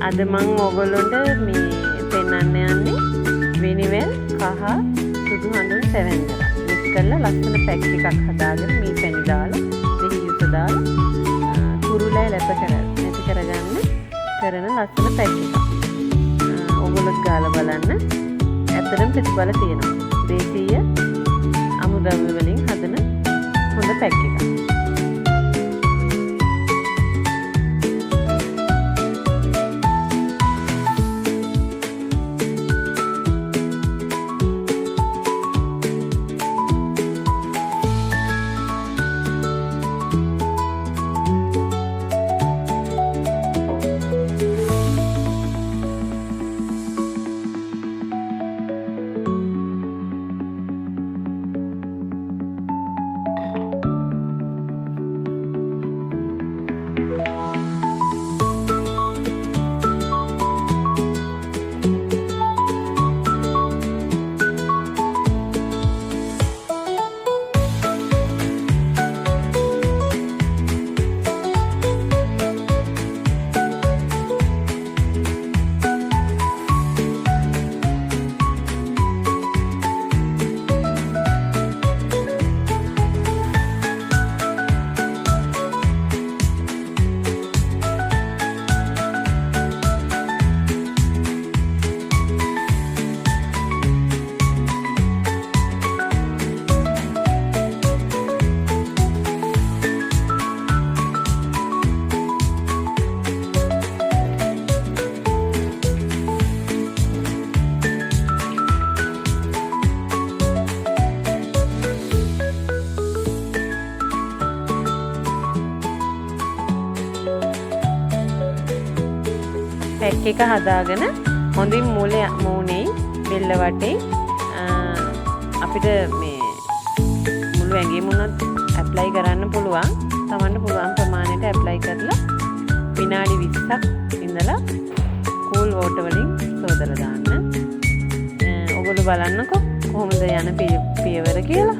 අද මම ඕගොල්ලන්ට මේ පෙන්වන්න යන්නේ විනිවෙල් කහ සුදු හඳුන් සැවැන්දලා මික්ස් කරලා ලස්සන පැක් එකක් හදාගෙන මේ පැණි දාලා දෙහි යුත දාලා කුරුලෑ නැති කරගන්න කරන ලස්සන පැක් එකක්. ඕගොල්ලෝ ගාලා බලන්න. ඇත්තටම ප්‍රතිඵල තියෙනවා. දේශීය අමුද්‍රව්‍ය වලින් හදන හොඳ පැක් එකක්. පැක් එක හදාගෙන හොඳින් මූණේ බෙල්ල වටේ අපිට මේ මුළු ඇඟේම උනත් ඇප්ලයි කරන්න පුළුවන්. තමන්ට පුළුවන් ප්‍රමාණයට ඇප්ලයි කරලා විනාඩි 20ක් ඉඳලා කූල් වෝටර් වලින් සෝදලා දාන්න. ඔයගොල්ලෝ බලන්නකෝ කොහොමද යන පියවර කියලා.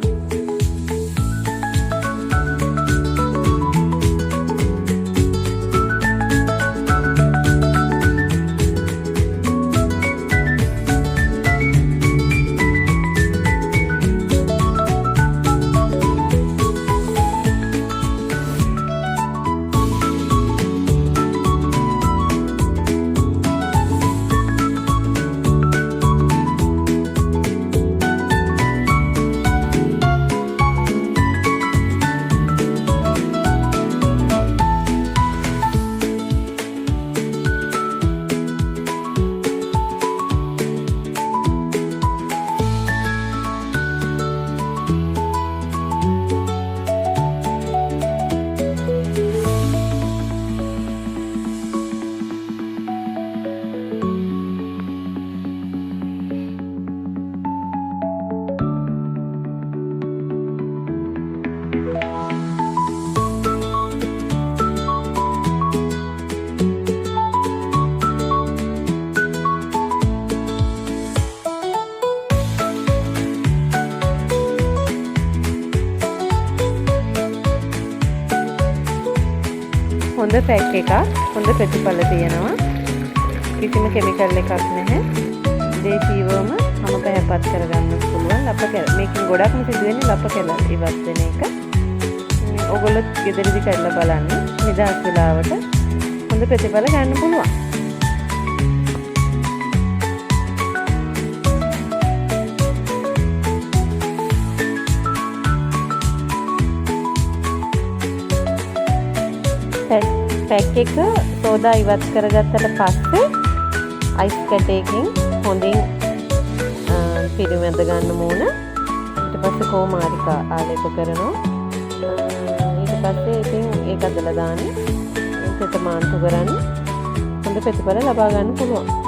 හොඳ පැක් එකක්, හොඳ ප්‍රතිඵල තියෙනවා. කිසිම කෙමිකල් එකක් නැහැ. දේශීවම හැම පැහැපත් කරගන්න පුළුවන්. මේකෙන් ගොඩක්ම සිදු වෙන්නේ ලප කැල ඉවත් වෙන එක. ඔයගොල්ලෝ ගෙදරදී කරලා බලන්න. නිදහස් වෙලාවට හොඳ ප්‍රතිඵල ගන්න පුළුවන්. පැක් එක සෝදා ඉවත් කරගත්තට පස්සේ අයිස් කැටයකින් හොඳින් පිරිමැද ගන්න මූණ. ඊට පස්සේ කෝමාරිකා ආලේප කරනවා. ඊට පස්සේ ඉතින් ඒක අදලා දාන්න. ඒක මාන්තු කරන්න හොඳ ප්‍රතිඵල ලබා ගන්න පුළුවන්.